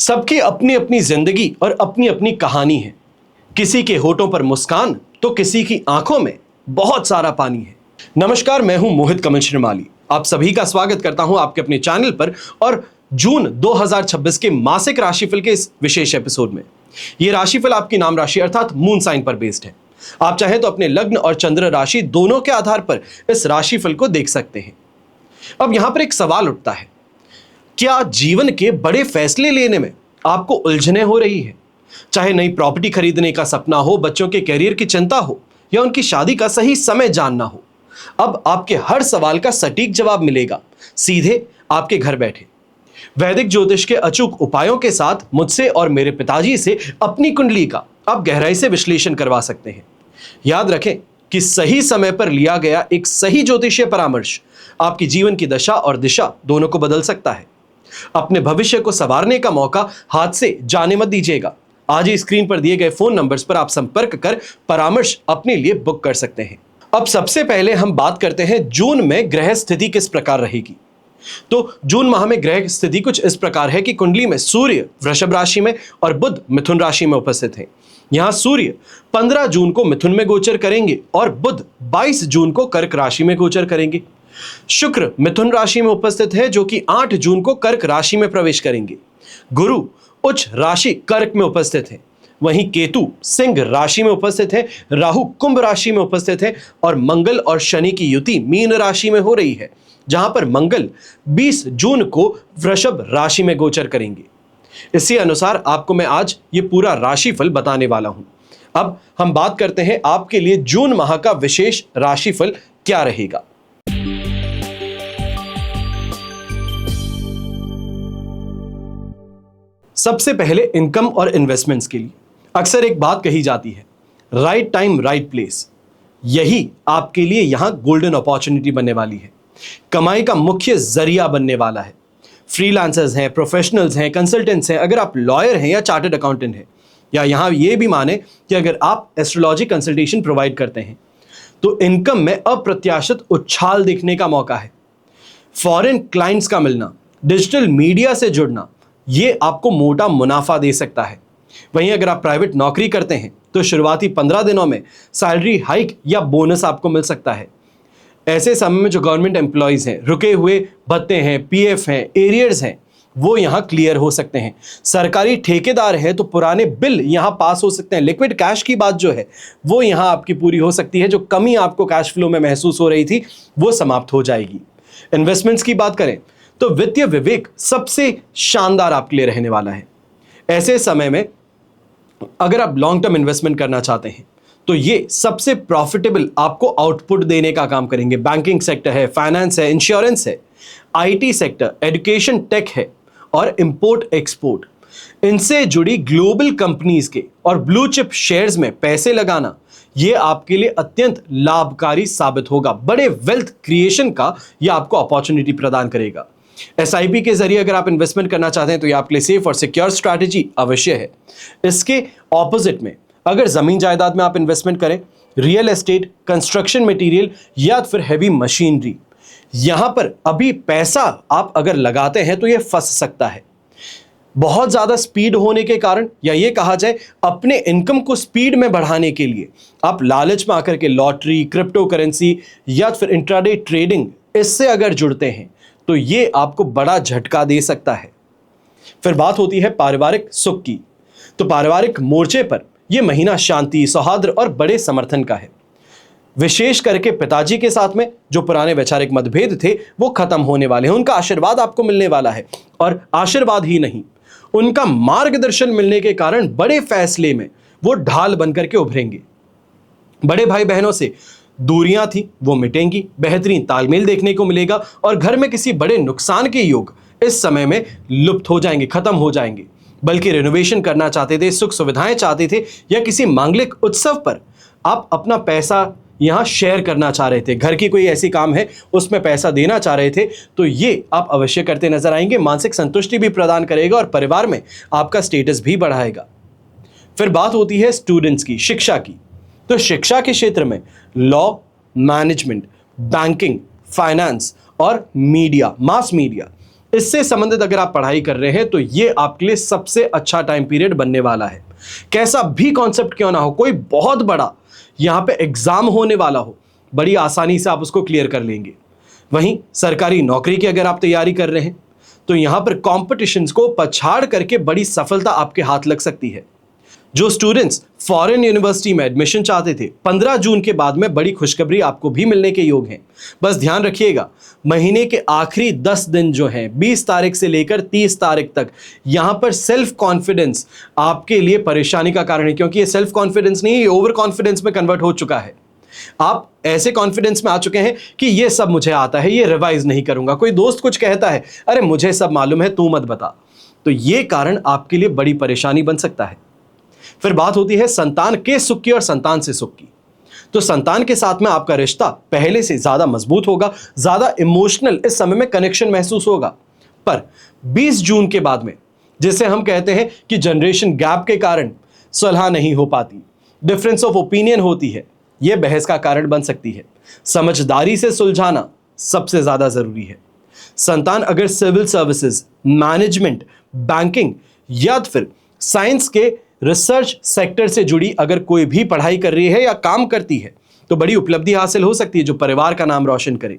सबकी अपनी अपनी जिंदगी और अपनी अपनी कहानी है। किसी के होठों पर मुस्कान तो किसी की आंखों में बहुत सारा पानी है। नमस्कार, मैं हूं मोहित कमल श्रीमाली। आप सभी का स्वागत करता हूं आपके अपने चैनल पर और जून 2026 के मासिक राशिफल के इस विशेष एपिसोड में। यह राशिफल आपकी नाम राशि अर्थात मून साइन पर बेस्ड है। आप चाहें तो अपने लग्न और चंद्र राशि दोनों के आधार पर इस राशिफल को देख सकते हैं। अब यहां पर एक सवाल उठता है, क्या जीवन के बड़े फैसले लेने में आपको उलझने हो रही है? चाहे नई प्रॉपर्टी खरीदने का सपना हो, बच्चों के करियर की चिंता हो या उनकी शादी का सही समय जानना हो, अब आपके हर सवाल का सटीक जवाब मिलेगा सीधे आपके घर बैठे। वैदिक ज्योतिष के अचूक उपायों के साथ मुझसे और मेरे पिताजी से अपनी कुंडली का आप गहराई से विश्लेषण करवा सकते हैं। याद रखें कि सही समय पर लिया गया एक सही ज्योतिषीय परामर्श आपकी जीवन की दशा और दिशा दोनों को बदल सकता है। अपने भविष्य को संवारने का मौका हाथ से जाने मत दीजिएगा। आज ही स्क्रीन पर दिए गए फोन नंबर्स पर आप संपर्क कर परामर्श अपने लिए बुक कर सकते हैं। अब सबसे पहले हम बात करते हैं जून में ग्रह स्थिति किस प्रकार रहेगी। तो जून माह में ग्रह स्थिति कुछ इस प्रकार है कि कुंडली में सूर्य वृषभ राशि में और बुध मिथुन राशि में उपस्थित है। यहां सूर्य 15 जून को मिथुन में गोचर करेंगे और बुध 22 जून को कर्क राशि में गोचर करेंगे। शुक्र मिथुन राशि में उपस्थित है जो कि 8 जून को कर्क राशि में प्रवेश करेंगे। गुरु उच्च राशि कर्क में उपस्थित है। वहीं केतु सिंह राशि में उपस्थित है, राहु कुंभ राशि में उपस्थित है और मंगल और शनि की युति मीन राशि में हो रही है, जहां पर मंगल 20 जून को वृषभ राशि में गोचर करेंगे। इसी अनुसार आपको मैं आज ये पूरा राशिफल बताने वाला हूं। अब हम बात करते हैं आपके लिए जून माह का विशेष राशिफल क्या रहेगा। सबसे पहले इनकम और इन्वेस्टमेंट्स के लिए अक्सर एक बात कही जाती है, राइट टाइम राइट प्लेस। यही आपके लिए यहां गोल्डन अपॉर्चुनिटी बनने वाली है, कमाई का मुख्य जरिया बनने वाला है। फ्रीलांसर्स हैं, प्रोफेशनल्स हैं, कंसल्टेंट्स हैं, अगर आप लॉयर हैं या चार्टर्ड अकाउंटेंट हैं, या यहां यह भी माने कि अगर आप एस्ट्रोलॉजी कंसल्टेशन प्रोवाइड करते हैं, तो इनकम में अप्रत्याशित उछाल देखने का मौका है। फॉरेन क्लाइंट्स का मिलना, डिजिटल मीडिया से जुड़ना, ये आपको मोटा मुनाफा दे सकता है। वहीं अगर आप प्राइवेट नौकरी करते हैं तो शुरुआती 15 दिनों में सैलरी हाइक या बोनस आपको मिल सकता है। ऐसे समय में जो गवर्नमेंट एम्प्लॉयज हैं, रुके हुए भत्ते हैं, पीएफ हैं, एरियर्स हैं, वो यहां क्लियर हो सकते हैं। सरकारी ठेकेदार है तो पुराने बिल यहां पास हो सकते हैं। लिक्विड कैश की बात जो है वो यहां आपकी पूरी हो सकती है। जो कमी आपको कैश फ्लो में महसूस हो रही थी वो समाप्त हो जाएगी। इन्वेस्टमेंट्स की बात करें तो वित्तीय विवेक सबसे शानदार आपके लिए रहने वाला है। ऐसे समय में अगर आप लॉन्ग टर्म इन्वेस्टमेंट करना चाहते हैं तो ये सबसे प्रॉफिटेबल आपको आउटपुट देने का काम करेंगे। बैंकिंग सेक्टर है, फाइनेंस है, इंश्योरेंस है, आईटी सेक्टर, एजुकेशन, टेक है और इंपोर्ट एक्सपोर्ट। इनसे जुड़ी ग्लोबल कंपनीज के और ब्लू चिप शेयर्स में पैसे लगाना ये आपके लिए अत्यंत लाभकारी साबित होगा। बड़े वेल्थ क्रिएशन का ये आपको अपॉर्चुनिटी प्रदान करेगा। एसआईपी के जरिए अगर आप इन्वेस्टमेंट करना चाहते हैं तो ये आपके लिए सेफ और सिक्योर स्ट्रैटेजी अवश्य है। इसके ऑपोजिट में अगर जमीन जायदाद में आप इन्वेस्टमेंट करें, रियल एस्टेट, कंस्ट्रक्शन मटेरियल या फिर हैवी मशीनरी, यहां पर अभी पैसा आप अगर लगाते हैं तो ये फंस सकता है। बहुत ज्यादा स्पीड होने के कारण, या ये कहा जाए अपने इनकम को स्पीड में बढ़ाने के लिए आप लालच में आकर के लॉटरी, क्रिप्टो करेंसी या फिर इंट्राडे ट्रेडिंग, इससे अगर जुड़ते हैं तो ये आपको बड़ा झटका दे सकता है। फिर बात होती है पारिवारिक सुख की, तो पारिवारिक मोर्चे पर यह महीना शांति, सौहार्द और बड़े समर्थन का है। विशेष करके पिताजी के साथ में जो पुराने वैचारिक मतभेद थे वो खत्म होने वाले हैं। उनका आशीर्वाद आपको मिलने वाला है और आशीर्वाद ही नहीं, उनका मार्गदर्शन मिलने के कारण बड़े फैसले में वो ढाल बनकर के उभरेंगे। बड़े भाई बहनों से दूरियां थी वो मिटेंगी, बेहतरीन तालमेल देखने को मिलेगा और घर में किसी बड़े नुकसान के योग इस समय में लुप्त हो जाएंगे, खत्म हो जाएंगे। बल्कि रिनोवेशन करना चाहते थे, सुख सुविधाएं चाहते थे या किसी मांगलिक उत्सव पर आप अपना पैसा यहां शेयर करना चाह रहे थे, घर की कोई ऐसी काम है उसमें पैसा देना चाह रहे थे, तो ये आप अवश्य करते नजर आएंगे। मानसिक संतुष्टि भी प्रदान करेगा और परिवार में आपका स्टेटस भी बढ़ाएगा। फिर बात होती है स्टूडेंट्स की, शिक्षा की, तो शिक्षा के क्षेत्र में लॉ, मैनेजमेंट, बैंकिंग, फाइनेंस और मीडिया, मास मीडिया, इससे संबंधित अगर आप पढ़ाई कर रहे हैं तो ये आपके लिए सबसे अच्छा टाइम पीरियड बनने वाला है। कैसा भी कॉन्सेप्ट क्यों ना हो, कोई बहुत बड़ा यहां पे एग्जाम होने वाला हो, बड़ी आसानी से आप उसको क्लियर कर लेंगे। वहीं सरकारी नौकरी की अगर आप तैयारी कर रहे हैं तो यहां पर कॉम्पिटिशन्स को पछाड़ करके बड़ी सफलता आपके हाथ लग सकती है। जो स्टूडेंट्स फॉरेन यूनिवर्सिटी में एडमिशन चाहते थे, 15 जून के बाद में बड़ी खुशखबरी आपको भी मिलने के योग हैं। बस ध्यान रखिएगा, महीने के आखिरी 10 दिन जो हैं 20 तारीख से लेकर 30 तारीख तक, यहां पर सेल्फ कॉन्फिडेंस आपके लिए परेशानी का कारण है, क्योंकि ये सेल्फ कॉन्फिडेंस नहीं, ये ओवर कॉन्फिडेंस में कन्वर्ट हो चुका है। आप ऐसे कॉन्फिडेंस में आ चुके हैं कि ये सब मुझे आता है, ये रिवाइज नहीं करूंगा। कोई दोस्त कुछ कहता है, अरे मुझे सब मालूम है, तू मत बता। तो ये कारण आपके लिए बड़ी परेशानी बन सकता है। फिर बात होती है संतान के सुख की और संतान से सुख की। तो संतान के साथ में आपका रिश्ता पहले से ज्यादा मजबूत होगा, ज्यादा इमोशनल इस समय में कनेक्शन महसूस होगा। पर 20 जून के बाद में, जिसे हम कहते हैं कि जनरेशन गैप के कारण सलाह नहीं हो पाती, डिफरेंस ऑफ ओपिनियन होती है, यह बहस का कारण बन सकती है। समझदारी से सुलझाना सबसे ज्यादा जरूरी है। संतान अगर सिविल सर्विसेज, मैनेजमेंट, बैंकिंग या फिर साइंस के रिसर्च सेक्टर से जुड़ी अगर कोई भी पढ़ाई कर रही है या काम करती है तो बड़ी उपलब्धि हासिल हो सकती है, जो परिवार का नाम रोशन करे।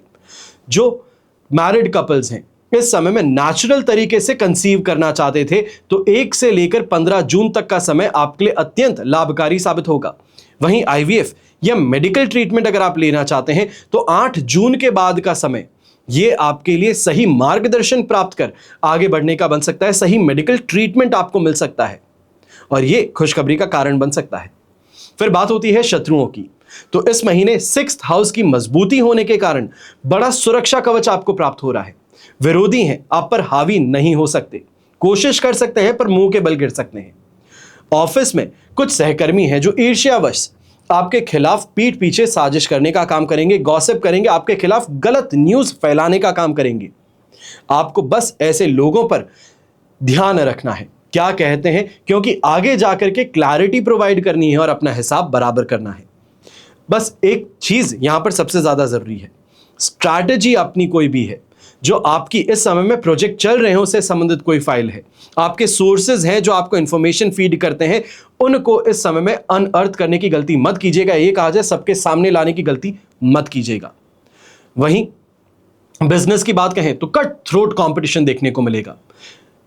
जो मैरिड कपल्स हैं, इस समय में नेचुरल तरीके से कंसीव करना चाहते थे तो 1 से लेकर 15 जून तक का समय आपके लिए अत्यंत लाभकारी साबित होगा। वहीं आईवीएफ या मेडिकल ट्रीटमेंट अगर आप लेना चाहते हैं तो 8 जून के बाद का समय ये आपके लिए सही मार्गदर्शन प्राप्त कर आगे बढ़ने का बन सकता है। सही मेडिकल ट्रीटमेंट आपको मिल सकता है और ये खुशखबरी का कारण बन सकता है। फिर बात होती है शत्रुओं की। तो इस महीने 6th हाउस की मजबूती होने के कारण बड़ा सुरक्षा कवच आपको प्राप्त हो रहा है। विरोधी हैं, आप पर हावी नहीं हो सकते, कोशिश कर सकते हैं पर मुंह के बल गिर सकते हैं। ऑफिस में कुछ सहकर्मी हैं जो ईर्ष्यावश आपके खिलाफ पीठ पीछे साजिश करने का काम करेंगे, गॉसिप करेंगे, आपके खिलाफ गलत न्यूज फैलाने का काम करेंगे। आपको बस ऐसे लोगों पर ध्यान रखना है, क्या कहते हैं, क्योंकि आगे जाकर के क्लैरिटी प्रोवाइड करनी है और अपना हिसाब बराबर करना है। बस एक चीज यहां पर सबसे ज्यादा जरूरी है, स्ट्रैटेजी अपनी कोई भी है जो आपकी इस समय में प्रोजेक्ट चल रहे हो उससे संबंधित कोई फाइल है, आपके सोर्सेज हैं जो आपको इंफॉर्मेशन फीड करते हैं, उनको इस समय में अनअर्थ करने की गलती मत कीजिएगा। ये कहा जाए सबके सामने लाने की गलती मत कीजिएगा। वहीं बिजनेस की बात कहें तो कट थ्रोट कंपटीशन देखने को मिलेगा।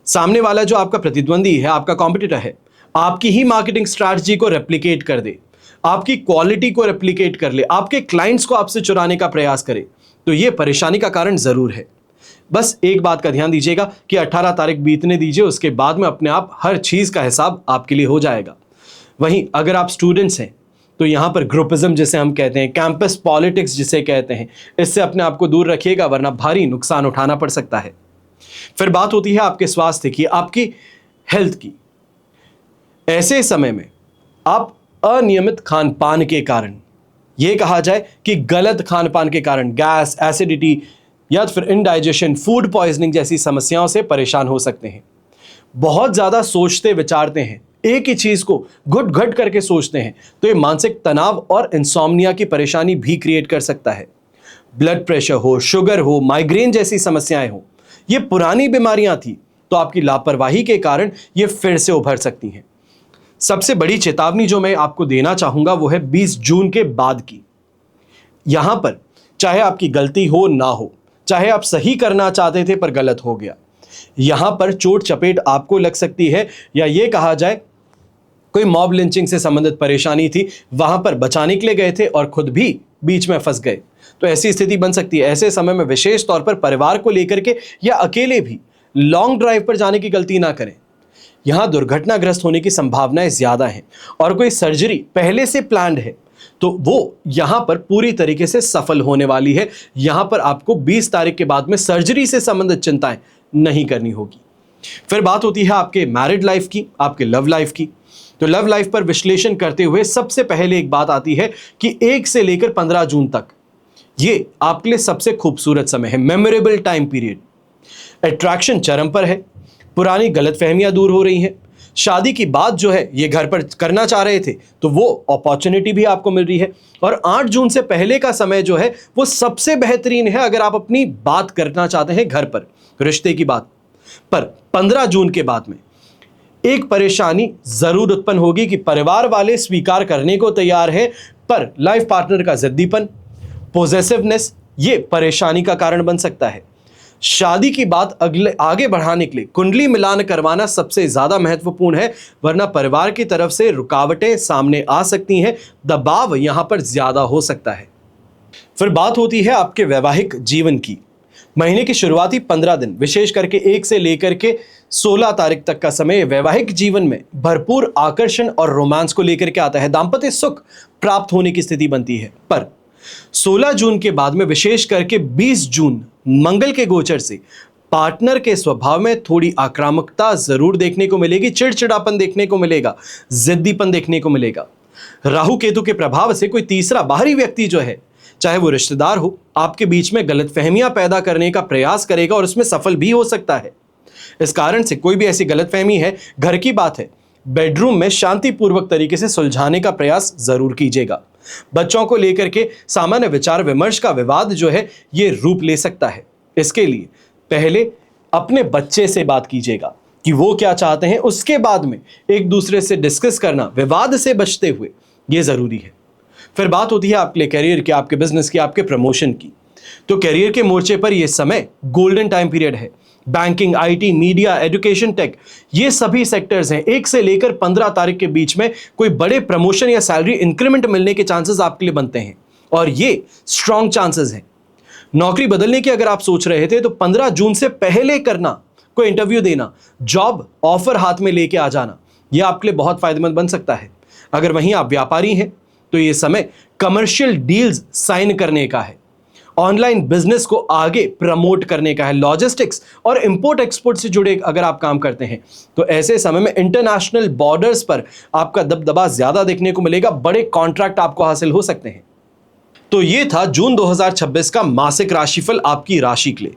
सामने वाला जो आपका प्रतिद्वंदी है, आपका कॉम्पिटिटर है, आपकी ही मार्केटिंग स्ट्रैटेजी को रेप्लिकेट कर दे, आपकी क्वालिटी को रेप्लिकेट कर ले, आपके क्लाइंट्स को आपसे चुराने का प्रयास करे, तो यह परेशानी का कारण जरूर है। बस एक बात का ध्यान दीजिएगा कि 18 तारीख बीतने दीजिए, उसके बाद में अपने आप हर चीज का हिसाब आपके लिए हो जाएगा। वहीं अगर आप स्टूडेंट्स हैं तो यहां पर ग्रुपिज्म जिसे हम कहते हैं, कैंपस पॉलिटिक्स जिसे कहते हैं, इससे अपने आप को दूर रखिएगा वरना भारी नुकसान उठाना पड़ सकता है। फिर बात होती है आपके स्वास्थ्य की, आपकी हेल्थ की। ऐसे समय में आप अनियमित खान पान के कारण, यह कहा जाए कि गलत खान पान के कारण गैस, एसिडिटी या फिर इनडाइजेशन, फूड पॉइजनिंग जैसी समस्याओं से परेशान हो सकते हैं। बहुत ज्यादा सोचते विचारते हैं, एक ही चीज को घुट घट करके सोचते हैं, तो ये मानसिक तनाव और इंसोम्निया की परेशानी भी क्रिएट कर सकता है। ब्लड प्रेशर हो, शुगर हो, माइग्रेन जैसी समस्याएं हो, ये पुरानी बीमारियां थी तो आपकी लापरवाही के कारण ये फिर से उभर सकती हैं। सबसे बड़ी चेतावनी जो मैं आपको देना चाहूंगा वो है 20 जून के बाद की। यहां पर चाहे आपकी गलती हो ना हो, चाहे आप सही करना चाहते थे पर गलत हो गया, यहां पर चोट चपेट आपको लग सकती है, या ये कहा जाए कोई मॉब लिंचिंग से संबंधित परेशानी थी, वहां पर बचाने के लिए गए थे और खुद भी बीच में फंस गए, तो ऐसी स्थिति बन सकती है। ऐसे समय में विशेष तौर पर परिवार को लेकर के या अकेले भी लॉन्ग ड्राइव पर जाने की गलती ना करें। यहां दुर्घटनाग्रस्त होने की संभावनाएं ज्यादा हैं और कोई सर्जरी पहले से प्लान्ड है तो वो यहां पर पूरी तरीके से सफल होने वाली है। यहां पर आपको 20 तारीख के बाद में सर्जरी से संबंधित चिंताएं नहीं करनी होगी। फिर बात होती है आपके मैरिड लाइफ की, आपके लव लाइफ की। तो लव लाइफ पर विश्लेषण करते हुए सबसे पहले एक बात आती है कि 1 से लेकर 15 जून तक ये आपके लिए सबसे खूबसूरत समय है, मेमोरेबल टाइम पीरियड। अट्रैक्शन चरम पर है, पुरानी गलतफहमियां दूर हो रही हैं, शादी की बात जो है ये घर पर करना चाह रहे थे, तो वो अपॉर्चुनिटी भी आपको मिल रही है। और 8 जून से पहले का समय जो है वो सबसे बेहतरीन है अगर आप अपनी बात करना चाहते हैं घर पर, रिश्ते की बात पर। 15 जून के बाद में एक परेशानी जरूर उत्पन्न होगी कि परिवार वाले स्वीकार करने को तैयार है, पर लाइफ पार्टनर का जिद्दीपन, पोजेसिवनेस, ये परेशानी का कारण बन सकता है। शादी की बात आगे बढ़ाने के लिए कुंडली मिलान करवाना सबसे ज्यादा महत्वपूर्ण है, वरना परिवार की तरफ से रुकावटें सामने आ सकती हैं, दबाव यहां पर ज्यादा हो सकता है। फिर बात होती है आपके वैवाहिक जीवन की। महीने की शुरुआती 15 दिन, विशेष करके 1 से लेकर के 16 तारीख तक का समय वैवाहिक जीवन में भरपूर आकर्षण और रोमांस को लेकर के आता है। दांपत्य सुख प्राप्त होने की स्थिति बनती है, पर 16 जून के बाद में विशेष करके 20 जून मंगल के गोचर से पार्टनर के स्वभाव में थोड़ी आक्रामकता जरूर देखने को मिलेगी, चिड़चिड़ापन देखने को मिलेगा, जिद्दीपन देखने को मिलेगा। राहु केतु के प्रभाव से कोई तीसरा बाहरी व्यक्ति जो है, चाहे वो रिश्तेदार हो, आपके बीच में गलतफहमियां पैदा करने का प्रयास करेगा और उसमें सफल भी हो सकता है। इस कारण से कोई भी ऐसी गलतफहमी है, घर की बात है, बेडरूम में शांतिपूर्वक तरीके से सुलझाने का प्रयास जरूर कीजिएगा। बच्चों को लेकर के सामान्य विचार विमर्श का विवाद जो है ये रूप ले सकता है। इसके लिए पहले अपने बच्चे से बात कीजिएगा कि वो क्या चाहते हैं, उसके बाद में एक दूसरे से डिस्कस करना विवाद से बचते हुए ये जरूरी है। फिर बात होती है आपके करियर की, आपके बिजनेस की, आपके प्रमोशन की। तो करियर के मोर्चे पर यह समय गोल्डन टाइम पीरियड है। Banking, IT, media, education, tech, ये सभी सेक्टर्स हैं। 1 से लेकर 15 तारीख के बीच में कोई बड़े प्रमोशन या सैलरी इंक्रीमेंट मिलने के चांसेस आपके लिए बनते हैं, और ये स्ट्रॉन्ग चांसेस हैं। नौकरी बदलने की अगर आप सोच रहे थे तो 15 जून से पहले करना, कोई इंटरव्यू देना, जॉब ऑफर हाथ में लेके आ जाना, यह आपके लिए बहुत फायदेमंद बन सकता है। अगर वहीं आप व्यापारी हैं तो यह समय कमर्शियल डील्स साइन करने का है, ऑनलाइन बिजनेस को आगे प्रमोट करने का है, लॉजिस्टिक्स और इंपोर्ट एक्सपोर्ट से जुड़े अगर आप काम करते हैं तो ऐसे समय में इंटरनेशनल बॉर्डर्स पर आपका दबदबा ज्यादा देखने को मिलेगा, बड़े कॉन्ट्रैक्ट आपको हासिल हो सकते हैं। तो ये था जून 2026 का मासिक राशिफल आपकी राशि के लिए।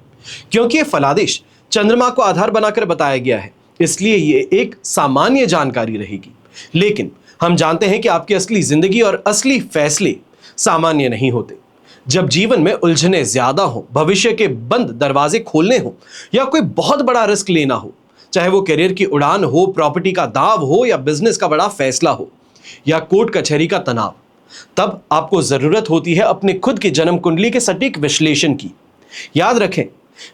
क्योंकि ये फलादेश चंद्रमा को आधार बनाकर बताया गया है, इसलिए ये एक सामान्य जानकारी रहेगी, लेकिन हम जानते हैं कि आपकी असली जिंदगी और असली फैसले सामान्य नहीं होते। जब जीवन में उलझने ज्यादा हो, भविष्य के बंद दरवाजे खोलने हो, या कोई बहुत बड़ा रिस्क लेना हो, चाहे वो करियर की उड़ान हो, प्रॉपर्टी का दाव हो, या बिजनेस का बड़ा फैसला हो, या कोर्ट कचहरी का तनाव, तब आपको जरूरत होती है अपने खुद की जन्म कुंडली के सटीक विश्लेषण की। याद रखें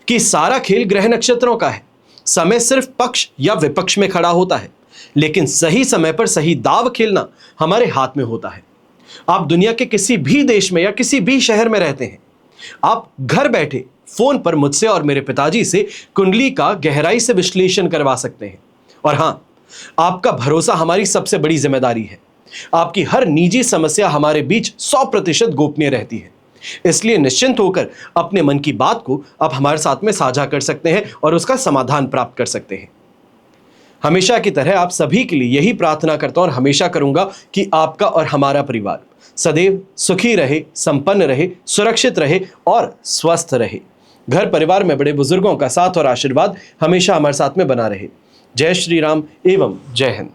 कि सारा खेल ग्रह नक्षत्रों का है। समय सिर्फ पक्ष या विपक्ष में खड़ा होता है, लेकिन सही समय पर सही दाव खेलना हमारे हाथ में होता है। आप दुनिया के किसी भी देश में या किसी भी शहर में रहते हैं, आप घर बैठे फोन पर मुझसे और मेरे पिताजी से कुंडली का गहराई से विश्लेषण करवा सकते हैं। और हां, आपका भरोसा हमारी सबसे बड़ी जिम्मेदारी है। आपकी हर निजी समस्या हमारे बीच 100% गोपनीय रहती है, इसलिए निश्चिंत होकर अपने मन की बात को आप हमारे साथ में साझा कर सकते हैं और उसका समाधान प्राप्त कर सकते हैं। हमेशा की तरह आप सभी के लिए यही प्रार्थना करता हूं और हमेशा करूंगा कि आपका और हमारा परिवार सदैव सुखी रहे, संपन्न रहे, सुरक्षित रहे और स्वस्थ रहे। घर परिवार में बड़े बुजुर्गों का साथ और आशीर्वाद हमेशा हमारे साथ में बना रहे। जय श्री राम एवं जय हिंद।